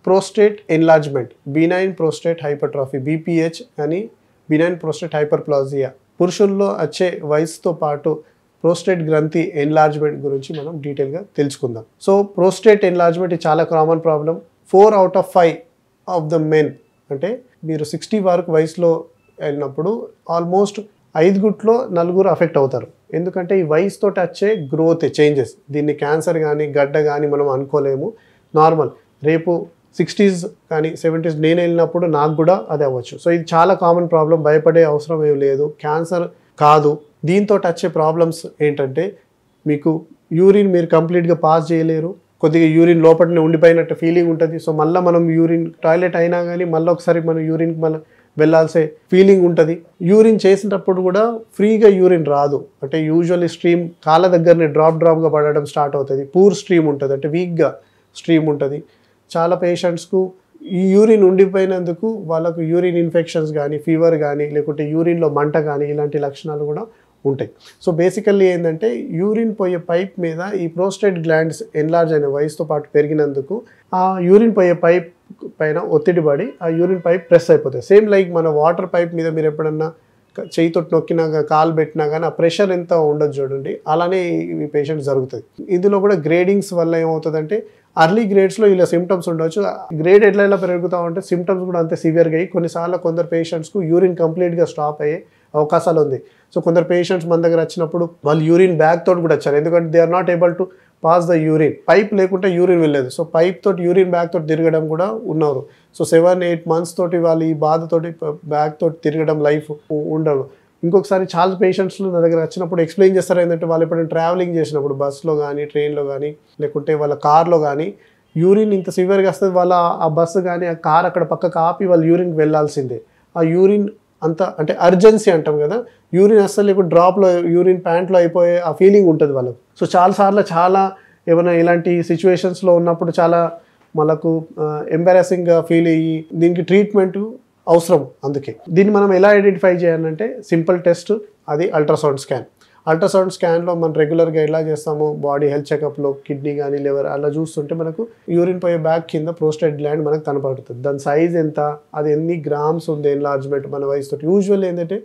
Prostate enlargement, benign prostate hypertrophy, BPH అని, benign prostate hyperplasia. పురుషుల్లో వచ్చే వయసుతో పాటు ప్రోస్టేట్ గ్రంథి ఎన్లార్జ్మెంట్ గురించి మనం డీటెయిల్గా తెలుసుకుందాం. సో ప్రోస్టేట్ ఎన్లార్జ్మెంట్ ఇది చాలా common problem. 4 out of 5 of the men, అంటే మీరు 60 వరకు వయసులో వెళ్ళినప్పుడు ఆల్మోస్ట్ 5 నలుగురు అఫెక్ట్ అవుతారు. ఎందుకంటే ఈ వయసుతో వచ్చే గ్రోత్ చేంజెస్, దీన్ని క్యాన్సర్ కానీ గడ్డ కానీ మనం అనుకోలేము. నార్మల్, రేపు 60s కానీ 70s నేను వెళ్ళినప్పుడు నాకు కూడా అది అవ్వచ్చు. సో ఇది చాలా కామన్ ప్రాబ్లం, భయపడే అవసరం ఏం లేదు. క్యాన్సర్ కాదు. దీంతో వచ్చే ప్రాబ్లమ్స్ ఏంటంటే మీకు యూరిన్ మీరు కంప్లీట్గా పాస్ చేయలేరు, కొద్దిగా యూరిన్ లోపలనే ఉండిపోయినట్టు ఫీలింగ్ ఉంటుంది. సో మళ్ళీ మనం యూరిన్ టాయిలెట్ అయినా కానీ మళ్ళీ ఒకసారి మనం యూరిన్కి మళ్ళీ వెళ్ళాల్సే ఫీలింగ్ ఉంటుంది. యూరిన్ చేసినప్పుడు కూడా ఫ్రీగా యూరిన్ రాదు, అంటే యూజువల్లీ స్ట్రీమ్ కాళ్ళ దగ్గరనే డ్రాప్గా పడడం స్టార్ట్ అవుతుంది. పూర్ స్ట్రీమ్ ఉంటుంది, అంటే వీక్గా స్ట్రీమ్ ఉంటుంది. చాలా పేషెంట్స్కు ఈ యూరిన్ ఉండిపోయినందుకు వాళ్ళకు యూరిన్ ఇన్ఫెక్షన్స్ కానీ, ఫీవర్ కానీ, లేకుంటే యూరిన్లో మంట కానీ ఇలాంటి లక్షణాలు కూడా ఉంటాయి. సో బేసికల్లీ ఏంటంటే యూరిన్ పోయే పైప్ మీద ఈ ప్రోస్టేట్ గ్లాండ్స్ ఎన్లార్జ్ అయిన వయసుతో పాటు పెరిగినందుకు ఆ యూరిన్ పోయే పైప్ పైన ఒత్తిడి పడి ఆ యూరిన్ పైప్ ప్రెస్ అయిపోతుంది. సేమ్ లైక్ మన వాటర్ పైప్ మీద మీరు ఎప్పుడన్నా చేయితో నొక్కినాక కాలు పెట్టినా కానీ ఆ ప్రెషర్ ఎంత ఉండదు చూడండి, అలానే ఈ పేషెంట్ జరుగుతుంది. ఇందులో కూడా గ్రేడింగ్స్ వల్ల ఏమవుతుందంటే అర్లీ గ్రేడ్స్లో ఇలా సిమ్టమ్స్ ఉండొచ్చు. గ్రేడ్ ఎట్లా పెరుగుతూ ఉంటే సిమ్టమ్స్ కూడా అంతే సివియర్గా అయ్యి కొన్నిసార్లు కొందరు పేషెంట్స్కు యూరిన్ కంప్లీట్గా స్టాప్ అయ్యే అవకాశాలు ఉంది. సో కొందరు పేషెంట్స్ మన దగ్గర వచ్చినప్పుడు వాళ్ళు యూరిన్ బ్యాగ్ తోటి కూడా వచ్చారు, ఎందుకంటే they are not able to pass the urine. Pipe లేకుంటే యూరిన్ వెళ్ళలేదు, సో పైప్ తోటి యూరిన్ బ్యాగ్ తోటి తిరగడం కూడా ఉన్నారు. సో 7-8 months తోటి వాళ్ళు ఈ బాధతోటి బ్యాగ్ తోటి తిరగడం లైఫ్ ఉండదు. ఇంకొకసారి చాలా పేషెంట్స్లో నా దగ్గర వచ్చినప్పుడు ఎక్స్ప్లెయిన్ చేస్తారు ఏంటంటే వాళ్ళు ఎప్పుడైనా ట్రావెలింగ్ చేసినప్పుడు బస్సులో కానీ, ట్రైన్లో కానీ, లేకుంటే వాళ్ళ కార్లో కానీ యూరిన్ ఇంత సివియర్గా వస్తుంది, వాళ్ళ ఆ బస్సు కానీ ఆ కార్ అక్కడ పక్కకు ఆపి వాళ్ళు యూరిన్కి వెళ్ళాల్సిందే. ఆ యూరిన్ అంత అంటే అర్జెన్సీ అంటాం కదా, యూరిన్ అస్సలు ఇప్పుడు డ్రాప్లో యూరిన్ ప్యాంట్లో అయిపోయే ఆ ఫీలింగ్ ఉంటుంది వాళ్ళకు. సో చాలాసార్లు చాలా ఏమైనా ఇలాంటి సిచ్యువేషన్స్లో ఉన్నప్పుడు చాలా మనకు ఎంబారాసింగ్గా ఫీల్ అయ్యి దీనికి ట్రీట్మెంట్ అవసరం. అందుకే దీన్ని మనం ఎలా ఐడెంటిఫై చేయాలంటే సింపుల్ టెస్ట్, అది అల్ట్రాసౌండ్ స్కాన్. అల్ట్రాసౌండ్ స్కాన్లో మనం రెగ్యులర్గా ఎలా చేస్తామో బాడీ హెల్త్ చెకప్లో కిడ్నీ కానీ లివర్ అలా చూస్తుంటే మనకు యూరిన్ పోయే బ్యాగ్ కింద ప్రోస్టేట్ గ్లాండ్ మనకు కనపడుతుంది. దాని సైజ్ ఎంత, అది ఎన్ని గ్రామ్స్ ఉంది ఎన్లార్జ్మెంట్ మన వయసుతో. యూజువల్లీ ఏంటంటే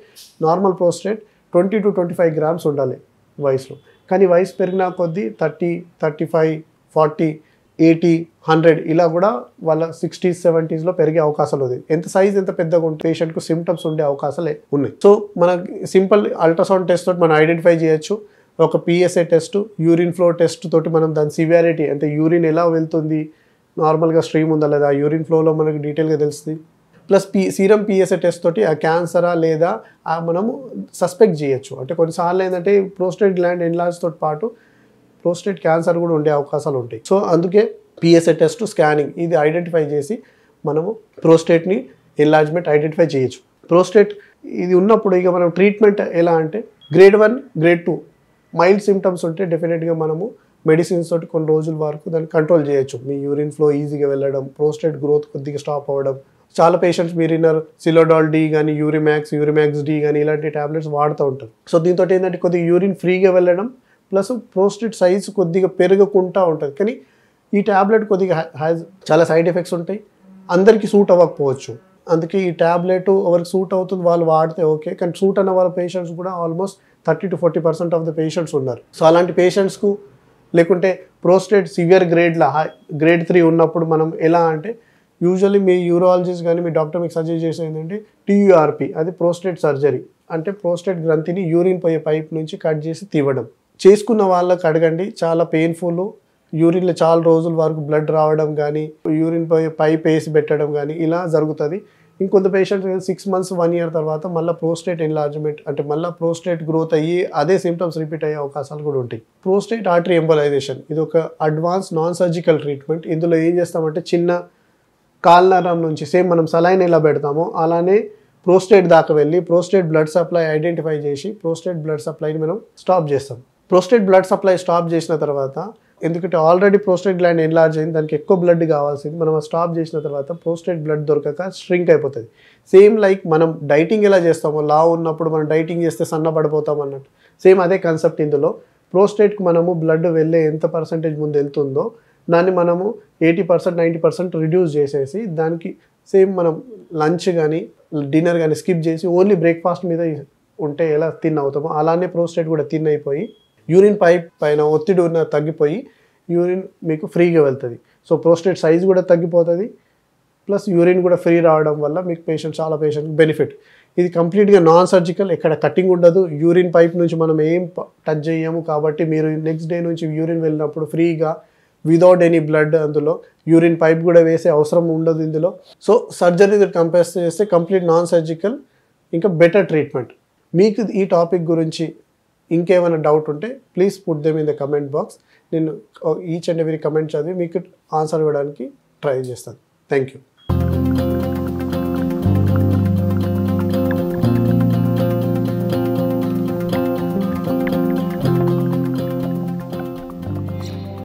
నార్మల్ ప్రోస్టేట్ 20 to 25 grams ఉండాలి వయసులో, కానీ వయసు పెరిగిన కొద్దీ 30, 35, 40, 80, 100 ఇలా కూడా వాళ్ళ 60s, 70s పెరిగే అవకాశాలు ఉంది. ఎంత సైజ్ ఎంత పెద్దగా ఉంటే పేషెంట్కు సిమ్టమ్స్ ఉండే అవకాశాలు ఉన్నాయి. సో మన సింపుల్ అల్ట్రాసౌండ్ టెస్ట్ తోటి మనం ఐడెంటిఫై చేయొచ్చు. ఒక PSA test, urine flow test తోటి మనం దాని సివియారిటీ అంటే యూరిన్ ఎలా వెళ్తుంది, నార్మల్గా స్ట్రీమ్ ఉందా లేదా యూరిన్ ఫ్లోలో మనకు డీటెయిల్గా తెలుస్తుంది. ప్లస్ సీరం పిఎస్ఏ టెస్ట్ తోటి ఆ క్యాన్సరా లేదా మనము సస్పెక్ట్ చేయొచ్చు. అంటే కొన్నిసార్లు ఏంటంటే ప్రోస్టేట్ గ్లాండ్ ఎన్లార్జ్ తోటి పాటు ప్రోస్టేట్ క్యాన్సర్ కూడా ఉండే అవకాశాలు ఉంటాయి. సో అందుకే పిఎస్ఏ టెస్ట్, స్కానింగ్ ఇది ఐడెంటిఫై చేసి మనము ప్రోస్టేట్ని ఎన్లార్జ్మెంట్ ఐడెంటిఫై చేయొచ్చు. ప్రోస్టేట్ ఇది ఉన్నప్పుడు ఇక మనం ట్రీట్మెంట్ ఎలా అంటే grade 1, grade 2 మైల్డ్ సిమ్టమ్స్ ఉంటే డెఫినెట్గా మనము మెడిసిన్స్ తోటి కొన్ని రోజుల వరకు దాన్ని కంట్రోల్ చేయొచ్చు. మీ యూరిన్ ఫ్లో ఈజీగా వెళ్ళడం, ప్రోస్టేట్ గ్రోత్ కొద్దిగా స్టాప్ అవ్వడం. చాలా పేషెంట్స్ మీరు విన్నారు సిలోడాల్ డి కానీ, యూరిమాక్స్ డి కానీ ఇలాంటి ట్యాబ్లెట్స్ వాడుతూ ఉంటారు. సో దీంతో ఏంటంటే కొద్దిగా యూరిన్ ఫ్రీగా వెళ్ళడం ప్లస్ ప్రోస్టేట్ సైజ్ కొద్దిగా పెరగకుండా ఉంటుంది. కానీ ఈ ట్యాబ్లెట్ కొద్దిగా చాలా సైడ్ ఎఫెక్ట్స్ ఉంటాయి, అందరికీ సూట్ అవ్వకపోవచ్చు. అందుకే ఈ ట్యాబ్లెట్ ఎవరికి సూట్ అవుతుంది వాళ్ళు వాడితే ఓకే, కానీ సూట్ అన్న వాళ్ళ పేషెంట్స్ కూడా almost 30 to 40% of the patients ఉన్నారు. సో అలాంటి పేషెంట్స్కు లేకుంటే ప్రోస్టేట్ సివియర్ గ్రేడ్ 3 ఉన్నప్పుడు మనం ఎలా అంటే యూజువల్లీ మీ యూరాలజిస్ట్ కానీ మీ డాక్టర్ మీకు సజెస్ట్ చేసేది ఏంటంటే టీయూఆర్పి, అది ప్రోస్టేట్ సర్జరీ. అంటే ప్రోస్టేట్ గ్రంథిని యూరిన్ పోయే పైప్ నుంచి కట్ చేసి తీవడం. చేసుకున్న వాళ్ళకి అడగండి, చాలా పెయిన్ఫుల్, యూరిన్లో చాలా రోజుల వరకు బ్లడ్ రావడం కానీ, యూరిన్ పోయే పైప్ వేసి పెట్టడం కానీ ఇలా జరుగుతుంది. ఇంకొంత పేషెంట్స్ 6 months 1 year తర్వాత మళ్ళీ ప్రోస్టేట్ ఎన్లార్జ్మెంట్ అంటే మళ్ళీ ప్రోస్టేట్ గ్రోత్ అయ్యి అదే సిమ్టమ్స్ రిపీట్ అయ్యే అవకాశాలు కూడా ఉంటాయి. ప్రోస్టేట్ ఆర్టరీ ఎంబోలైజేషన్ ఇది ఒక అడ్వాన్స్ నాన్ సర్జికల్ ట్రీట్మెంట్. ఇందులో ఏం చేస్తామంటే చిన్న కాల్నరం నుంచి సేమ్ మనం సలైన్ ఎలా పెడతామో అలానే ప్రోస్టేట్ దాకా వెళ్ళి ప్రోస్టేట్ బ్లడ్ సప్లై ఐడెంటిఫై చేసి ప్రోస్టేట్ బ్లడ్ సప్లైని మనం స్టాప్ చేస్తాం. ప్రోస్టేట్ బ్లడ్ సప్లై స్టాప్ చేసిన తర్వాత, ఎందుకంటే ఆల్రెడీ ప్రోస్టేట్ గ్లాండ్ ఎన్లార్జ్ అయింది, దానికి ఎక్కువ బ్లడ్ కావాల్సింది, మనం స్టాప్ చేసిన తర్వాత ప్రోస్టేట్ బ్లడ్ దొరకక స్ట్రింక్ అయిపోతుంది. సేమ్ లైక్ మనం డైటింగ్ ఎలా చేస్తామో, లావు ఉన్నప్పుడు మనం డైటింగ్ చేస్తే సన్నపడిపోతాం అన్నట్టు సేమ్ అదే కాన్సెప్ట్. ఇందులో ప్రోస్టేట్కి మనము బ్లడ్ వెళ్ళే ఎంత పర్సంటేజ్ ముందు వెళ్తుందో దాన్ని మనము 80% 90% రిడ్యూస్ చేసేసి దానికి సేమ్ మనం లంచ్ కానీ డిన్నర్ కానీ స్కిప్ చేసి ఓన్లీ బ్రేక్ఫాస్ట్ మీద ఉంటే ఎలా థిన్ అవుతామో అలానే ప్రోస్టేట్ కూడా థిన్ అయిపోయి యూరిన్ పైప్ పైన ఒత్తిడి ఉన్న తగ్గిపోయి యూరిన్ మీకు ఫ్రీగా వెళ్తుంది. సో ప్రోస్టేట్ సైజ్ కూడా తగ్గిపోతుంది, ప్లస్ యూరిన్ కూడా ఫ్రీ రావడం వల్ల మీకు చాలా పేషెంట్ బెనిఫిట్. ఇది కంప్లీట్గా నాన్ సర్జికల్, ఎక్కడ కటింగ్ ఉండదు. యూరిన్ పైప్ నుంచి మనం ఏం టచ్ చేయము కాబట్టి మీరు నెక్స్ట్ డే నుంచి యూరిన్ వెళ్ళినప్పుడు ఫ్రీగా వితౌట్ ఎనీ బ్లడ్ అందులో యూరిన్ పైప్ కూడా వేసే అవసరం ఉండదు ఇందులో. సో సర్జరీ కంపేర్ చేస్తే కంప్లీట్ నాన్ సర్జికల్, ఇంకా బెటర్ ట్రీట్మెంట్. మీకు ఈ టాపిక్ గురించి ఇంకేమైనా డౌట్ ఉంటే please put them in the comment box. నేను ఈచ్ అండ్ ఎవరీ కమెంట్ చదివి మీకు ఆన్సర్ ఇవ్వడానికి ట్రై చేస్తాను. Thank you.